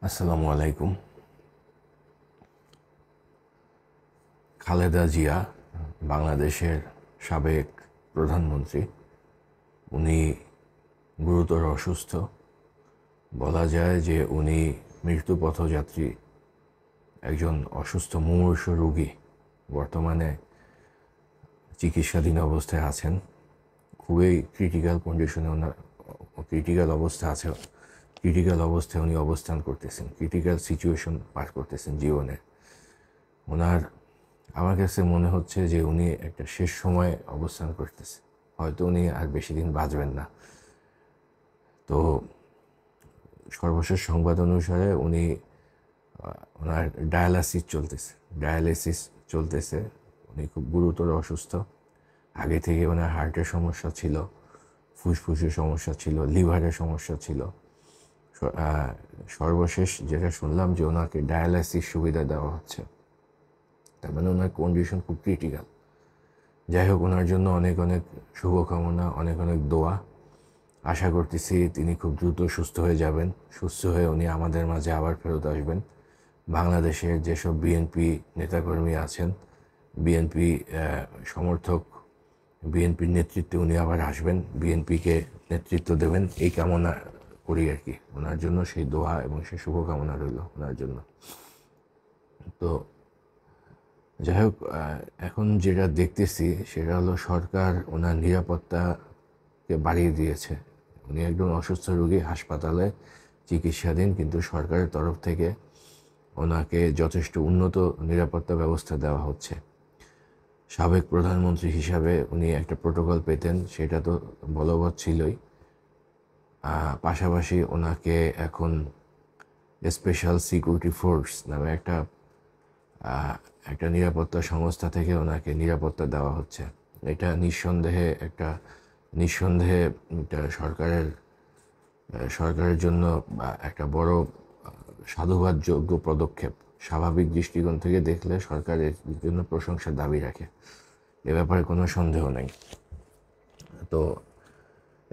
আসসালামু আলাইকুম। খালেদা জিয়া বাংলাদেশের সাবেক প্রধানমন্ত্রী। উনি গুরুতর অসুস্থ। বলা যায় যে উনি মৃত্যুপথযাত্রী, একজন অসুস্থ মুমূর্ষু রোগী। বর্তমানে চিকিৎসাধীন অবস্থায় আছেন। খুবই ক্রিটিক্যাল কন্ডিশনে ওনার ক্রিটিক্যাল অবস্থায় উনি অবস্থান করতেছেন, ক্রিটিক্যাল সিচুয়েশন পার করতেছেন জীবনে। ওনার আমার কাছে মনে হচ্ছে যে উনি একটা শেষ সময়ে অবস্থান করতেছে, হয়তো উনি আর বেশি দিন বাঁচবেন না। তো সর্বশেষ সংবাদ অনুসারে ওনার ডায়ালিসিস চলতেছে। উনি খুব গুরুতর অসুস্থ। আগে থেকে ওনার হার্টের সমস্যা ছিল, ফুসফুসের সমস্যা ছিল, লিভারের সমস্যা ছিল। সর্বশেষ যেটা শুনলাম যে ওনাকে ডায়ালাইসিস সুবিধা দেওয়া হচ্ছে, তার মানে ওনার কন্ডিশন খুব ক্রিটিক্যাল। যাই হোক, ওনার জন্য অনেক অনেক শুভকামনা, অনেক অনেক দোয়া। আশা করতেছি তিনি খুব দ্রুত সুস্থ হয়ে যাবেন। সুস্থ হয়ে উনি আমাদের মাঝে আবার ফেরত আসবেন। বাংলাদেশের যেসব বিএনপি নেতাকর্মী আছেন, বিএনপি সমর্থক, বিএনপির নেতৃত্বে উনি আবার আসবেন, বিএনপিকে নেতৃত্ব দেবেন, এই কামনা করি আর কি। ওনার জন্য সেই দোয়া এবং সেই শুভকামনা রইল ওনার জন্য। তো যাই হোক, এখন যেটা দেখতেছি সেটা হলো সরকার ওনার নিরাপত্তাকে বাড়িয়ে দিয়েছে। উনি একজন অসুস্থ রোগী, হাসপাতালে চিকিৎসাধীন, কিন্তু সরকারের তরফ থেকে ওনাকে যথেষ্ট উন্নত নিরাপত্তা ব্যবস্থা দেওয়া হচ্ছে। সাবেক প্রধানমন্ত্রী হিসাবে উনি একটা প্রোটোকল পেতেন, সেটা তো বলবৎ ছিলই। পাশাপাশি ওনাকে এখন স্পেশাল সিকিউরিটি ফোর্স নামে একটা নিরাপত্তা সংস্থা থেকে ওনাকে নিরাপত্তা দেওয়া হচ্ছে। এটা নিঃসন্দেহে একটা সরকারের জন্য একটা বড় সাধুবাদযোগ্য পদক্ষেপ। স্বাভাবিক দৃষ্টিকোণ থেকে দেখলে সরকারের জন্য প্রশংসার দাবি রাখে, এ ব্যাপারে কোনো সন্দেহ নেই। তো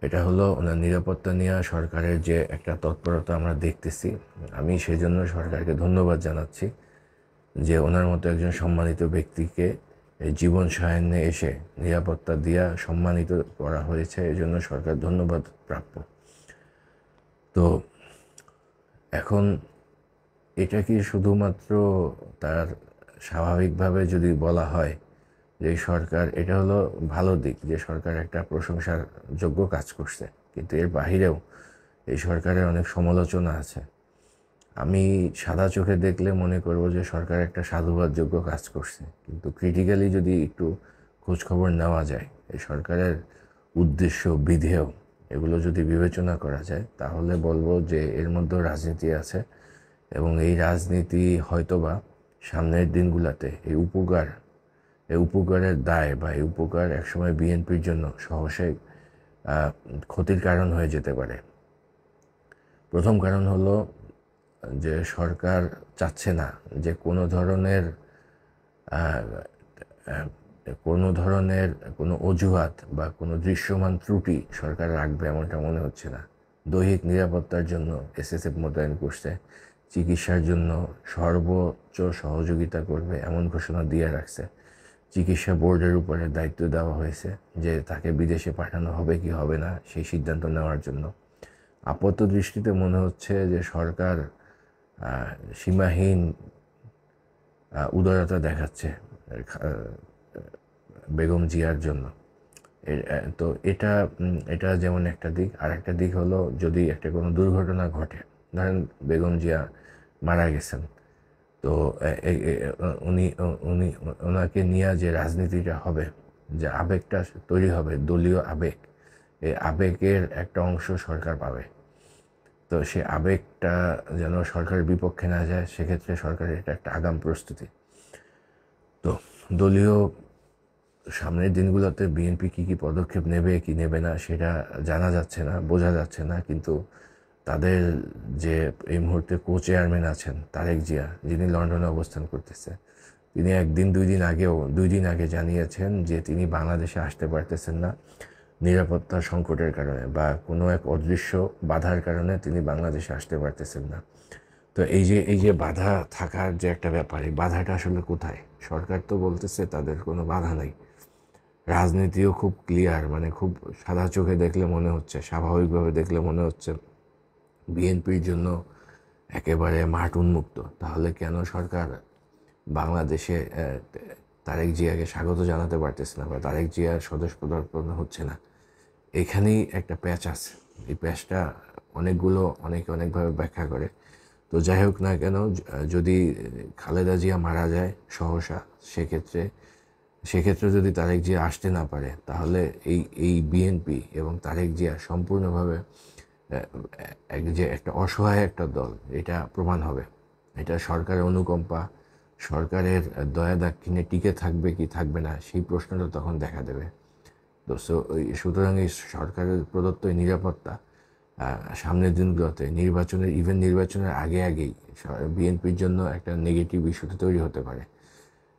এটা হলো ওনার নিরাপত্তা নিয়ে সরকারের যে একটা তৎপরতা আমরা দেখতেছি। আমি সেজন্য সরকারকে ধন্যবাদ জানাচ্ছি যে ওনার মতো একজন সম্মানিত ব্যক্তিকে এই জীবন সায়ান্নে এসে নিরাপত্তা দিয়া সম্মানিত করা হয়েছে, এই জন্য সরকার ধন্যবাদ প্রাপ্য। তো এখন এটা কি শুধুমাত্র তার স্বাভাবিকভাবে যদি বলা হয় যে সরকার, এটা হলো ভালো দিক যে সরকার একটা প্রশংসার যোগ্য কাজ করছে, কিন্তু এর বাহিরেও এই সরকারের অনেক সমালোচনা আছে। আমি সাদা চোখে দেখলে মনে করব যে সরকার একটা সাধুবাদযোগ্য কাজ করছে, কিন্তু ক্রিটিক্যালি যদি একটু খোঁজখবর নেওয়া যায়, এই সরকারের উদ্দেশ্য বিধেয় এগুলো যদি বিবেচনা করা যায়, তাহলে বলবো যে এর মধ্যে রাজনীতি আছে। এবং এই রাজনীতি হয়তোবা সামনের দিনগুলোতে এই উপকারের দায় বা এই উপকার একসময় বিএনপির জন্য সহসাই ক্ষতির কারণ হয়ে যেতে পারে। প্রথম কারণ হলো যে সরকার চাচ্ছে না যে কোনো অজুহাত বা কোনো দৃশ্যমান ত্রুটি সরকার রাখবে, এমনটা মনে হচ্ছে না। দৈহিক নিরাপত্তার জন্য এসএসএফ মোতায়েন করছে, চিকিৎসার জন্য সর্বোচ্চ সহযোগিতা করবে এমন ঘোষণা দিয়ে রাখছে। চিকিৎসা বোর্ডের উপরে দায়িত্ব দেওয়া হয়েছে যে তাকে বিদেশে পাঠানো হবে কি হবে না সেই সিদ্ধান্ত নেওয়ার জন্য। আপাত দৃষ্টিতে মনে হচ্ছে যে সরকার সীমাহীন উদারতা দেখাচ্ছে বেগম জিয়ার জন্য। তো এটা যেমন একটা দিক। আর একটা দিক হলো, যদি একটা কোনো দুর্ঘটনা ঘটে, ধরেন বেগম জিয়া মারা গেছেন, তো ওনাকে নিয়ে যে রাজনীতিটা হবে, যে আবেগটা তৈরি হবে, দলীয় আবেগ, এই আবেগের একটা অংশ সরকার পাবে। তো সে আবেগটা যেন সরকারের বিপক্ষে না যায়, সেক্ষেত্রে সরকারের এটা একটা আগাম প্রস্তুতি। তো দলীয় সামনের দিনগুলোতে বিএনপি কী পদক্ষেপ নেবে কি নেবে না সেটা জানা যাচ্ছে না, বোঝা যাচ্ছে না। কিন্তু তাদের যে এই মুহূর্তে কো চেয়ারম্যান আছেন তারেক জিয়া, যিনি লন্ডনে অবস্থান করতেছে, তিনি দুই দিন আগে জানিয়েছেন যে তিনি বাংলাদেশে আসতে পারতেছেন না নিরাপত্তা সংকটের কারণে, বা কোনো এক অদৃশ্য বাধার কারণে তিনি বাংলাদেশে আসতে পারতেছেন না। তো এই যে বাধা থাকার যে একটা ব্যাপার, এই বাধাটা আসলে কোথায়? সরকার তো বলতেছে তাদের কোনো বাধা নাই, রাজনীতিও খুব ক্লিয়ার, মানে খুব সাদা চোখে দেখলে মনে হচ্ছে, স্বাভাবিকভাবে দেখলে মনে হচ্ছে বিএনপির জন্য একেবারে মাঠ উন্মুক্ত। তাহলে কেন সরকার বাংলাদেশে তারেক জিয়াকে স্বাগত জানাতে পারতেছে না, বা তারেক জিয়ার স্বদেশ পদার্পণ হচ্ছে না? এখানেই একটা প্যাচ আছে। এই প্যাচটা অনেকে অনেকভাবে ব্যাখ্যা করে। তো যাই হোক না কেন, যদি খালেদা জিয়া মারা যায় সহসা, সেক্ষেত্রে যদি তারেক জিয়া আসতে না পারে, তাহলে এই বিএনপি এবং তারেক জিয়া সম্পূর্ণভাবে যে একটা অসহায় একটা দল, এটা প্রমাণ হবে। এটা সরকারের অনুকম্পা, সরকারের দয়া দাক্ষিণ্যে টিকে থাকবে কি থাকবে না, সেই প্রশ্নটা তখন দেখা দেবে। তো সুতরাং এই সরকারের প্রদত্ত নিরাপত্তা সামনের দিনগুলোতে নির্বাচনের আগেই বিএনপির জন্য একটা নেগেটিভ ইস্যুতে তৈরি হতে পারে।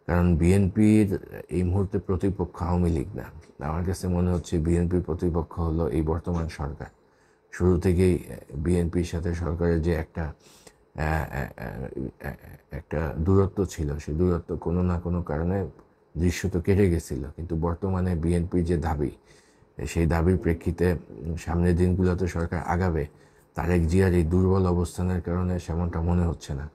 কারণ বিএনপির এই মুহূর্তে প্রতিপক্ষ আওয়ামী লীগ না। আমার কাছে মনে হচ্ছে বিএনপির প্রতিপক্ষ হলো এই বর্তমান সরকার। শুরু থেকেই বিএনপির সাথে সরকারের যে একটা দূরত্ব ছিল, সেই দূরত্ব কোনো না কোনো কারণে দৃশ্যত কেটে গেছিল। কিন্তু বর্তমানে বিএনপির যে দাবি, সেই দাবির প্রেক্ষিতে সামনের দিনগুলোতে সরকার আগাবে, তারেক জিয়ার এই দুর্বল অবস্থানের কারণে সেমনটা মনে হচ্ছে না।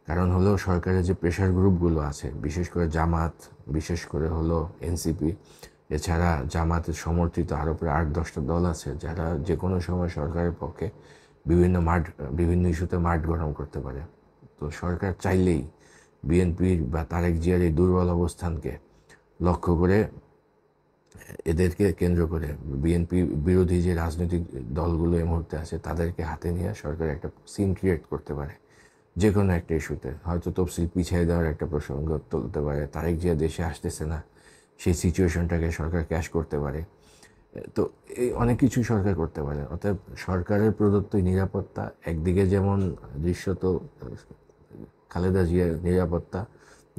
কারণ হলো সরকারের যে প্রেশার গ্রুপগুলো আছে, বিশেষ করে জামাত, বিশেষ করে হলো এনসিপি, এছাড়া জামাতের সমর্থিত আরও প্রায় 8-10টা দল আছে, যারা যে কোনো সময় সরকারের পক্ষে বিভিন্ন ইস্যুতে মাঠ গরম করতে পারে। তো সরকার চাইলেই বিএনপির বা তারেক জিয়ার এই দুর্বল অবস্থানকে লক্ষ্য করে, এদেরকে কেন্দ্র করে বিএনপি বিরোধী যে রাজনৈতিক দলগুলো এই মুহূর্তে আছে, তাদেরকে হাতে নিয়ে সরকার একটা সিন ক্রিয়েট করতে পারে। যে কোনো একটা ইস্যুতে হয়তো তফসিল পিছিয়ে দেওয়ার একটা প্রসঙ্গ তুলতে পারে, তারেক জিয়া দেশে আসতেছে না, সেই সিচুয়েশনটাকে সরকার ক্যাশ করতে পারে। তো এই অনেক কিছুই সরকার করতে পারে। অতএব সরকারের প্রদত্ত নিরাপত্তা একদিকে যেমন দৃশ্যত খালেদা জিয়ার নিরাপত্তা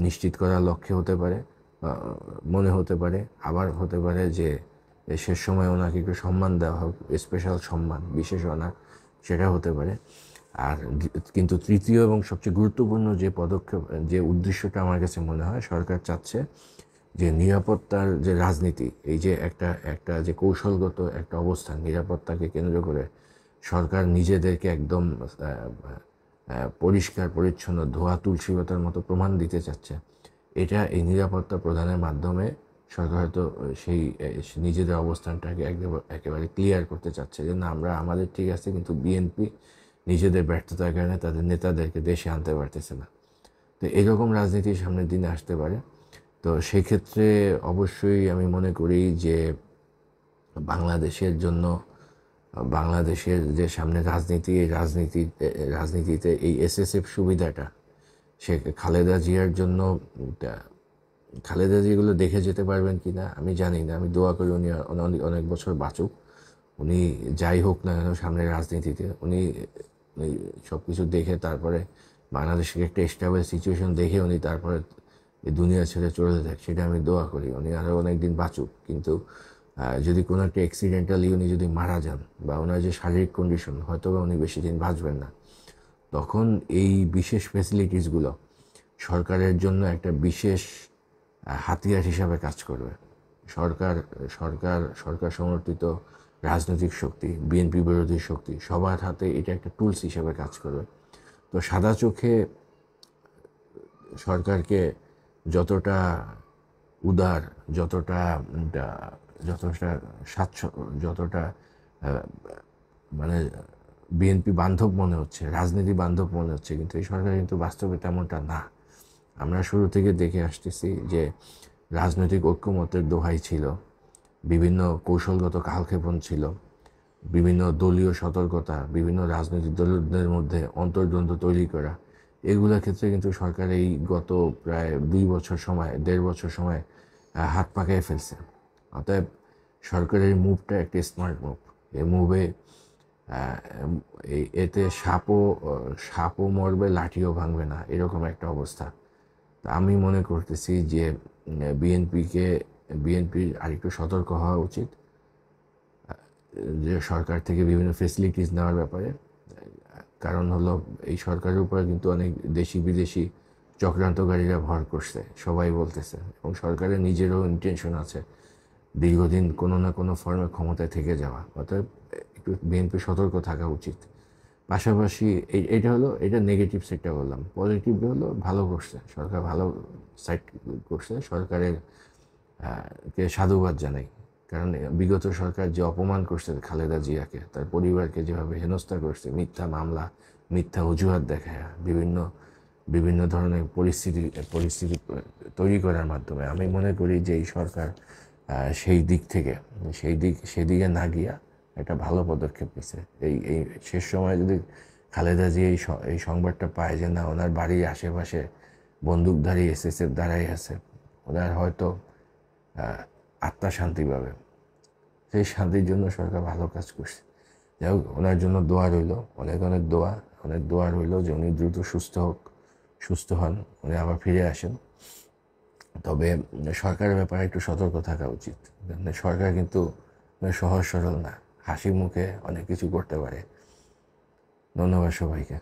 নিশ্চিত করার লক্ষ্যে হতে পারে, মনে হতে পারে, আবার হতে পারে যে শেষ সময় ওনাকে একটু সম্মান দেওয়া হোক, স্পেশাল সম্মান, বিশেষ অনার, সেটা হতে পারে। আর কিন্তু তৃতীয় এবং সবচেয়ে গুরুত্বপূর্ণ যে পদক্ষেপ, যে উদ্দেশ্যটা আমার কাছে মনে হয় সরকার চাচ্ছে, যে নিরাপত্তার যে রাজনীতি, এই যে একটা যে কৌশলগত একটা অবস্থান, নিরাপত্তাকে কেন্দ্র করে সরকার নিজেদেরকে একদম পরিষ্কার পরিচ্ছন্ন ধোয়া তুলসীলতার মতো প্রমাণ দিতে চাচ্ছে। এটা এই নিরাপত্তা প্রদানের মাধ্যমে সরকার হয়তো সেই নিজেদের অবস্থানটাকে একেবারে ক্লিয়ার করতে চাচ্ছে যে না, আমরা আমাদের ঠিক আছে, কিন্তু বিএনপি নিজেদের ব্যর্থতার কারণে তাদের নেতাদেরকে দেশে আনতে পারতেছে না। তো এরকম রাজনীতি সামনের দিনে আসতে পারে। তো সেক্ষেত্রে অবশ্যই আমি মনে করি যে বাংলাদেশের জন্য, বাংলাদেশের যে সামনে রাজনীতি, এই রাজনীতিতে এই এসএসএফ সুবিধাটা সে খালেদা জিয়ার জন্য, খালেদা জিয়াগুলো দেখে যেতে পারবেন কি না আমি জানি না। আমি দোয়া করি উনি অনেক বছর বাঁচুক। উনি যাই হোক না কেন সামনের রাজনীতিতে উনি সব কিছু দেখে, তারপরে বাংলাদেশের একটা স্টেবল সিচুয়েশন দেখে উনি তারপরে এই দুনিয়া ছেড়ে চলে যায়, সেটা আমি দোয়া করি। উনি আরও অনেক দিন বাঁচুক। কিন্তু যদি কোনো একটা অ্যাক্সিডেন্টালি উনি যদি মারা যান, বা ওনার যে শারীরিক কন্ডিশন, হয়তো বা উনি বেশি দিন বাঁচবেন না, তখন এই বিশেষ ফ্যাসিলিটিসগুলো সরকারের জন্য একটা বিশেষ হাতিয়ার হিসাবে কাজ করবে। সরকার সরকার সরকার সমর্থিত রাজনৈতিক শক্তি, বিএনপি বিরোধী শক্তি, সবার হাতে এটা একটা টুলস হিসেবে কাজ করবে। তো সাদা চোখে সরকারকে যতটা উদার, যতটা যতটা মানে বিএনপি বান্ধব মনে হচ্ছে, রাজনীতি বান্ধব মনে হচ্ছে, কিন্তু এই সরকার কিন্তু বাস্তবে তেমনটা না। আমরা শুরু থেকে দেখে আসতেছি যে রাজনৈতিক ঐক্যমত্যের দোহাই ছিল, বিভিন্ন কৌশলগত কালক্ষেপণ ছিল, বিভিন্ন দলীয় সতর্কতা, বিভিন্ন রাজনৈতিক দলদের মধ্যে অন্তর্দ্বন্দ্ব তৈরি করা, এগুলোর ক্ষেত্রে কিন্তু সরকার এই গত প্রায় 1.5 বছর সময় হাত পাকায় ফেলছে। অতএব সরকারের মুভটা একটা স্মার্ট মুভ। এই মুভে এতে সাপও মরবে, লাঠিও ভাঙবে না, এরকম একটা অবস্থা। তা আমি মনে করতেছি যে বিএনপির আরেকটু সতর্ক হওয়া উচিত, যে সরকার থেকে বিভিন্ন ফেসিলিটিস নেওয়ার ব্যাপারে। কারণ হলো এই সরকারের উপরে কিন্তু অনেক দেশি বিদেশি চক্রান্তকারীরা ভর করছে, সবাই বলতেছে, এবং সরকারের নিজেরও ইন্টেনশন আছে দীর্ঘদিন কোনো না কোনো ফর্মে ক্ষমতায় থেকে যাওয়া। অতএব একটু বিএনপি সতর্ক থাকা উচিত। পাশাপাশি এটা নেগেটিভ সাইডটা বললাম। পজিটিভ হলো ভালো করছে সরকার, ভালো সাইড করছে সরকারের, কে সাধুবাদ জানাই। কারণ বিগত সরকার যে অপমান করছে খালেদা জিয়াকে, তার পরিবারকে যেভাবে হেনস্থা করছে, মিথ্যা মামলা, মিথ্যা অজুহাত দেখায়, বিভিন্ন ধরনের পরিস্থিতি তৈরি করার মাধ্যমে, আমি মনে করি যে এই সরকার সেদিকে না গিয়া একটা ভালো পদক্ষেপ নিচ্ছে। এই শেষ সময় যদি খালেদা জি এই সংবাদটা পায় যে না, ওনার বাড়ির আশেপাশে বন্দুকধারী এসএসএফ দাঁড়াই আছে, ওনার হয়তো আত্মা শান্তি পাবে। সেই শান্তির জন্য সরকার ভালো কাজ করছে। যাই হোক, ওনার জন্য দোয়া রইল, অনেক দোয়া রইল যে উনি দ্রুত সুস্থ হন, উনি আবার ফিরে আসেন। তবে সরকারের ব্যাপারে একটু সতর্ক থাকা উচিত। সরকার কিন্তু সহজ সরল না, হাসি মুখে অনেক কিছু করতে পারে। ধন্যবাদ সবাইকে।